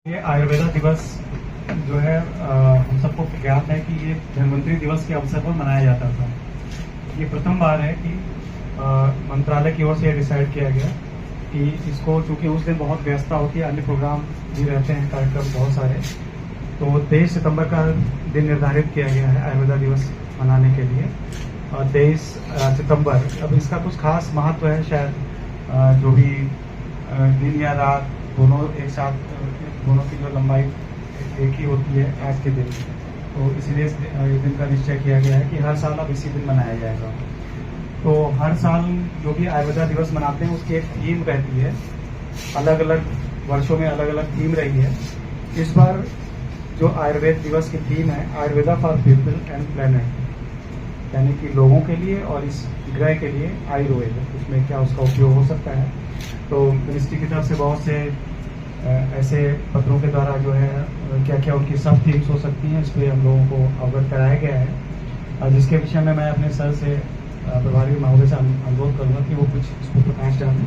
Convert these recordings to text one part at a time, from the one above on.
ये आयुर्वेदा दिवस जो है हम सबको ज्ञात है कि ये धन्वंतरी दिवस के अवसर पर मनाया जाता था। ये प्रथम बार है कि मंत्रालय की ओर से डिसाइड किया गया कि इसको, चूंकि उस दिन बहुत व्यस्तता होती है, अन्य प्रोग्राम भी रहते हैं, कार्यक्रम बहुत सारे, तो 23 सितंबर का दिन निर्धारित किया गया है आयुर्वेदा दिवस मनाने के लिए। 23 सितंबर, अब इसका कुछ खास महत्व है शायद, जो भी दिन या रात दोनों एक साथ, दोनों की जो लंबाई एक ही होती है आज के दिन, तो इसलिए इस दिन का निश्चय किया गया है कि हर साल अब इसी दिन मनाया जाएगा। तो हर साल जो भी आयुर्वेदा दिवस मनाते हैं उसकी एक थीम रहती है, अलग अलग वर्षों में अलग अलग थीम रही है। इस बार जो आयुर्वेद दिवस की थीम है, Ayurveda for people and planet, यानी कि लोगों के लिए और इस ग्रह के लिए आयुर्वेद, उसमें क्या उसका उपयोग हो सकता है। तो मिनिस्ट्री की तरफ से बहुत से ऐसे पत्रों के द्वारा जो है क्या क्या उनकी सब थीम्स हो सकती हैं, इस पर हम लोगों को अवगत कराया गया है, जिसके विषय में मैं अपने सर से, प्रभारी महोदय से अनुरोध करूंगा कि वो कुछ इस पर प्रकाश डालें।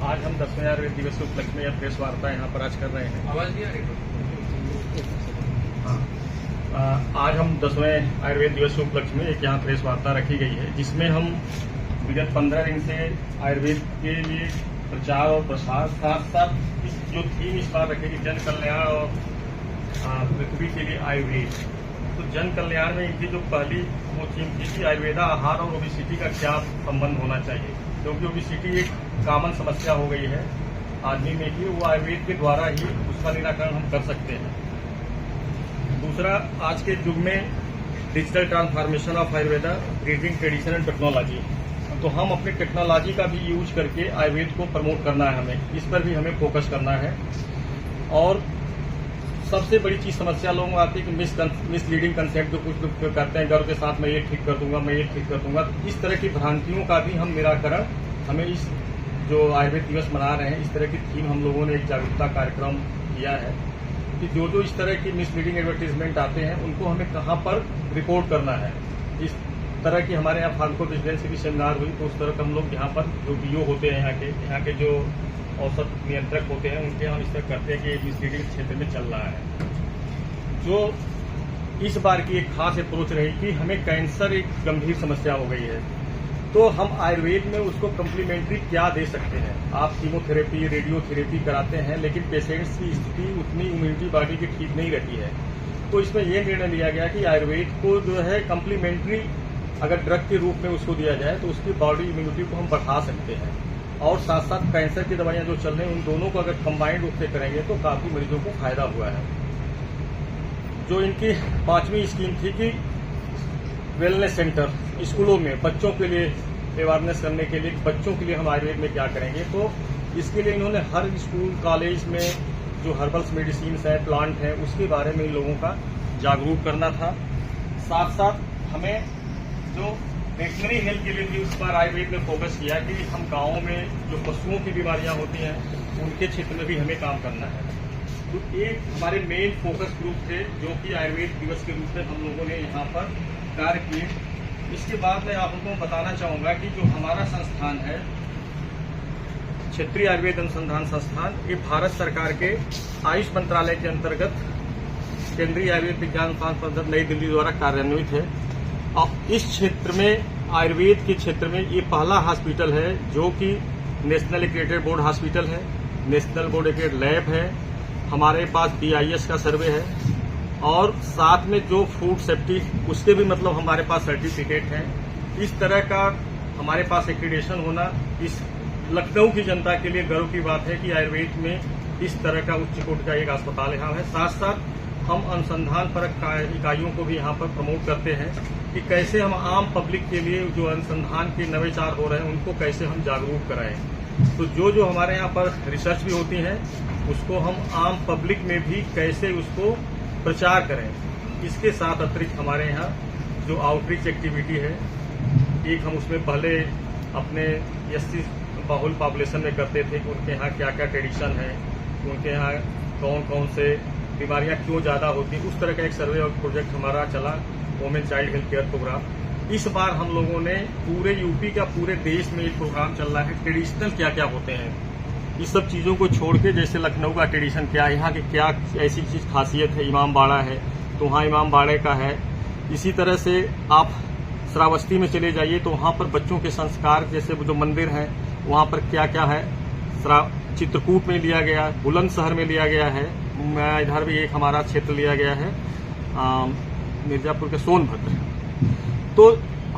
आज हम 10वें आयुर्वेद दिवस के उपलक्ष्य में यह प्रेस वार्ता यहाँ पर आज कर रहे हैं। आवाज नहीं आ रही? आज हम 10वें आयुर्वेद दिवस के उपलक्ष्य में एक यहाँ प्रेस वार्ता रखी गई है, जिसमें हम विगत 15 दिन से आयुर्वेद के लिए प्रचार और प्रसार, साथ साथ जो थीम इस बार रखेगी जन कल्याण और पृथ्वी के लिए आयुर्वेद। तो जन कल्याण में इनकी जो पहली वो थीम थी कि आयुर्वेदा आहार और ओबेसिटी का क्या संबंध होना चाहिए, क्योंकि ओबेसिटी एक कॉमन समस्या हो गई है आदमी में कि वो आयुर्वेद के द्वारा ही उसका निराकरण हम कर सकते हैं। दूसरा, आज के युग में digital transformation of Ayurveda, breeding tradition and technology, तो हम अपनी टेक्नोलॉजी का भी यूज करके आयुर्वेद को प्रमोट करना है, हमें इस पर भी हमें फोकस करना है। और सबसे बड़ी चीज समस्या लोगों को आती है कि मिसलीडिंग कंसेप्ट, जो कुछ लोग करते हैं गर्व के साथ, मैं ये ठीक कर दूंगा, मैं ये ठीक कर दूंगा, तो इस तरह की भ्रांतियों का भी हम निराकरण हमें इस जो आयुर्वेद दिवस मना रहे हैं, इस तरह की थीम हम लोगों ने एक जागरूकता कार्यक्रम किया है कि जो इस तरह की मिसलीडिंग एडवर्टीजमेंट आते हैं उनको हमें कहाँ पर रिपोर्ट करना है। इस तरह की हमारे यहाँ फार्मको विजिलेंस की भी सेमिनार हुई, तो उस तरह का हम लोग यहाँ पर जो बीओ होते हैं यहाँ के जो औसत नियंत्रक होते हैं उनके हम इस तरह करते हैं कि मिसलीडिंग क्षेत्र में चल रहा है। जो इस बार की एक खास अप्रोच रही कि हमें कैंसर एक गंभीर समस्या हो गई है, तो हम आयुर्वेद में उसको कम्प्लीमेंट्री क्या दे सकते हैं। आप कीमोथेरेपी, रेडियोथेरेपी कराते हैं, लेकिन पेशेंट्स की स्थिति उतनी इम्यूनिटी बॉडी की ठीक नहीं रहती है। तो इसमें यह निर्णय लिया गया कि आयुर्वेद को जो है कम्प्लीमेंट्री अगर ड्रग के रूप में उसको दिया जाए तो उसकी बॉडी इम्यूनिटी को हम बढ़ा सकते हैं। और साथ साथ कैंसर की दवाइयां जो चल रही हैं उन दोनों को अगर कंबाइंड रूप से करेंगे तो काफी मरीजों को फायदा हुआ है। जो इनकी 5वीं स्कीम थी कि वेलनेस सेंटर स्कूलों में बच्चों के लिए अवेयरनेस करने के लिए, बच्चों के लिए हम आयुर्वेद में क्या करेंगे, तो इसके लिए इन्होंने हर स्कूल कॉलेज में जो हर्बल्स मेडिसिन है, प्लांट है, उसके बारे में इन लोगों का जागरूक करना था। साथ साथ हमें जो वेटनरी हेल्थ के लिए भी उस बार आयुर्वेद में फोकस किया कि हम गाँव में जो पशुओं की बीमारियां होती हैं उनके क्षेत्र में भी हमें काम करना है। तो एक हमारे मेन फोकस ग्रुप थे जो कि आयुर्वेद दिवस के रूप में हम लोगों ने यहाँ पर कार्य किए। इसके बाद मैं आपको बताना चाहूंगा कि जो हमारा संस्थान है क्षेत्रीय आयुर्वेद अनुसंधान संस्थान, ये भारत सरकार के आयुष मंत्रालय के अंतर्गत केंद्रीय आयुर्वेद विज्ञान परिषद नई दिल्ली द्वारा कार्यान्वित है। और इस क्षेत्र में, आयुर्वेद के क्षेत्र में, ये पहला हॉस्पिटल है जो कि नेशनल एक्रेडिटेड बोर्ड हॉस्पिटल है, नेशनल बोर्ड एक्रेडिटेड लैब है, हमारे पास BIS का सर्वे है, और साथ में जो फूड सेफ्टी उसके भी मतलब हमारे पास सर्टिफिकेट है। इस तरह का हमारे पास एक्रीडेशन होना इस लखनऊ की जनता के लिए गर्व की बात है कि आयुर्वेद में इस तरह का उच्च कोटि का एक अस्पताल यहाँ है। साथ साथ हम अनुसंधान परक इकाइयों को भी यहाँ पर प्रमोट करते हैं कि कैसे हम आम पब्लिक के लिए जो अनुसंधान के नवाचार हो रहे हैं उनको कैसे हम जागरूक कराएं। तो जो हमारे यहाँ पर रिसर्च भी होती है उसको हम आम पब्लिक में भी कैसे उसको प्रचार करें। इसके साथ अतिरिक्त हमारे यहाँ जो आउटरीच एक्टिविटी है, एक हम उसमें पहले अपने SC बहुल पॉपुलेशन में करते थे कि उनके यहाँ क्या क्या ट्रेडिशन है, उनके यहाँ कौन कौन से बीमारियां क्यों ज्यादा होती हैं। उस तरह का एक सर्वे और प्रोजेक्ट हमारा चला, women child health care programme. इस बार हम लोगों ने पूरे यूपी का, पूरे देश में एक प्रोग्राम चल रहा है ट्रेडिशनल क्या क्या होते हैं, इस सब चीज़ों को छोड़ के जैसे लखनऊ का ट्रेडिशन क्या है, यहाँ की क्या ऐसी चीज़ खासियत है, इमाम बाड़ा है तो वहाँ इमाम बाड़े का है। इसी तरह से आप श्रावस्ती में चले जाइए तो वहाँ पर बच्चों के संस्कार जैसे जो मंदिर हैं वहाँ पर क्या क्या है, चित्रकूट में लिया गया, बुलंदशहर में लिया गया है, इधर भी एक हमारा क्षेत्र लिया गया है मिर्जापुर के सोनभद्र। तो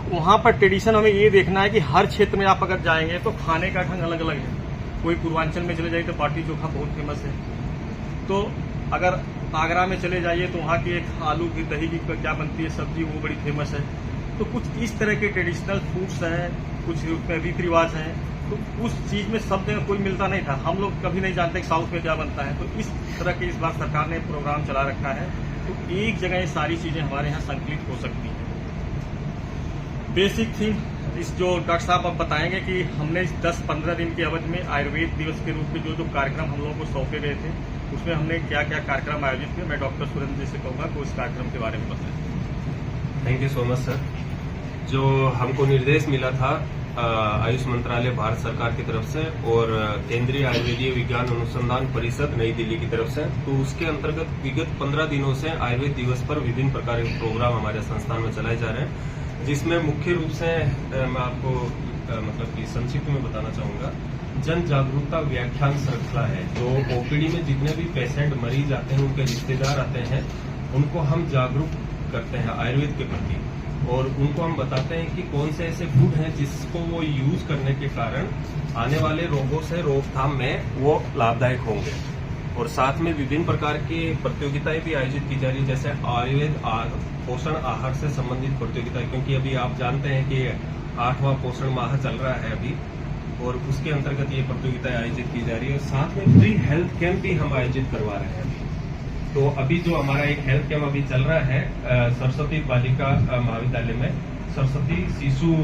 वहाँ पर ट्रेडिशन हमें ये देखना है कि हर क्षेत्र में आप अगर जाएंगे तो खाने का ढंग अलग अलग है। कोई पूर्वांचल में चले जाइए तो बाटी चोखा बहुत फेमस है, तो अगर आगरा में चले जाइए तो वहाँ की एक आलू की दही की क्या बनती है सब्जी, वो बड़ी फेमस है। तो कुछ इस तरह के ट्रेडिशनल फूड्स हैं, कुछ उसमें रीति रिवाज हैं, तो उस चीज में सब जगह कोई मिलता नहीं था। हम लोग कभी नहीं जानते कि साउथ में क्या बनता है, तो इस तरह के इस बार सरकार ने प्रोग्राम चला रखा है, तो एक जगह ये सारी चीजें हमारे यहाँ संकलित हो सकती हैं। बेसिक थीम इस जो डॉक्टर साहब अब बताएंगे कि हमने इस 10-15 दिन की अवधि में आयुर्वेद दिवस के रूप में जो जो कार्यक्रम हम लोगों को सौंपे गए थे उसमें हमने क्या क्या कार्यक्रम आयोजित किए। मैं डॉक्टर सुरेंद्र जी से कहूँगा कि उस कार्यक्रम के बारे में बताएं। Thank you so much sir. जो हमको निर्देश मिला था आयुष मंत्रालय भारत सरकार की तरफ से और केंद्रीय आयुर्वेदीय विज्ञान अनुसंधान परिषद नई दिल्ली की तरफ से, तो उसके अंतर्गत विगत 15 दिनों से आयुर्वेद दिवस पर विभिन्न प्रकार के प्रोग्राम हमारे संस्थान में चलाए जा रहे हैं, जिसमें मुख्य रूप से मैं आपको मतलब कि संक्षिप्त में बताना चाहूंगा, जन जागरूकता व्याख्यान श्रृंखला है। जो ओपीडी में जितने भी पेशेंट मरीज आते हैं, उनके रिश्तेदार आते हैं, उनको हम जागरूक करते हैं आयुर्वेद के प्रति, और उनको हम बताते हैं कि कौन से ऐसे फूड हैं जिसको वो यूज करने के कारण आने वाले रोगों से रोकथाम में वो लाभदायक होंगे। और साथ में विभिन्न प्रकार की प्रतियोगिताएं भी आयोजित की जा रही है, जैसे आयुर्वेद पोषण आहार से संबंधित प्रतियोगिताएं, क्योंकि अभी आप जानते हैं कि 8वां पोषण माह चल रहा है अभी, और उसके अंतर्गत ये प्रतियोगिताएं आयोजित की जा रही है। साथ में फ्री हेल्थ कैंप भी हम आयोजित करवा रहे हैं। तो अभी जो हमारा एक हेल्थ कैंप अभी चल रहा है सरस्वती बालिका महाविद्यालय में, सरस्वती शिशु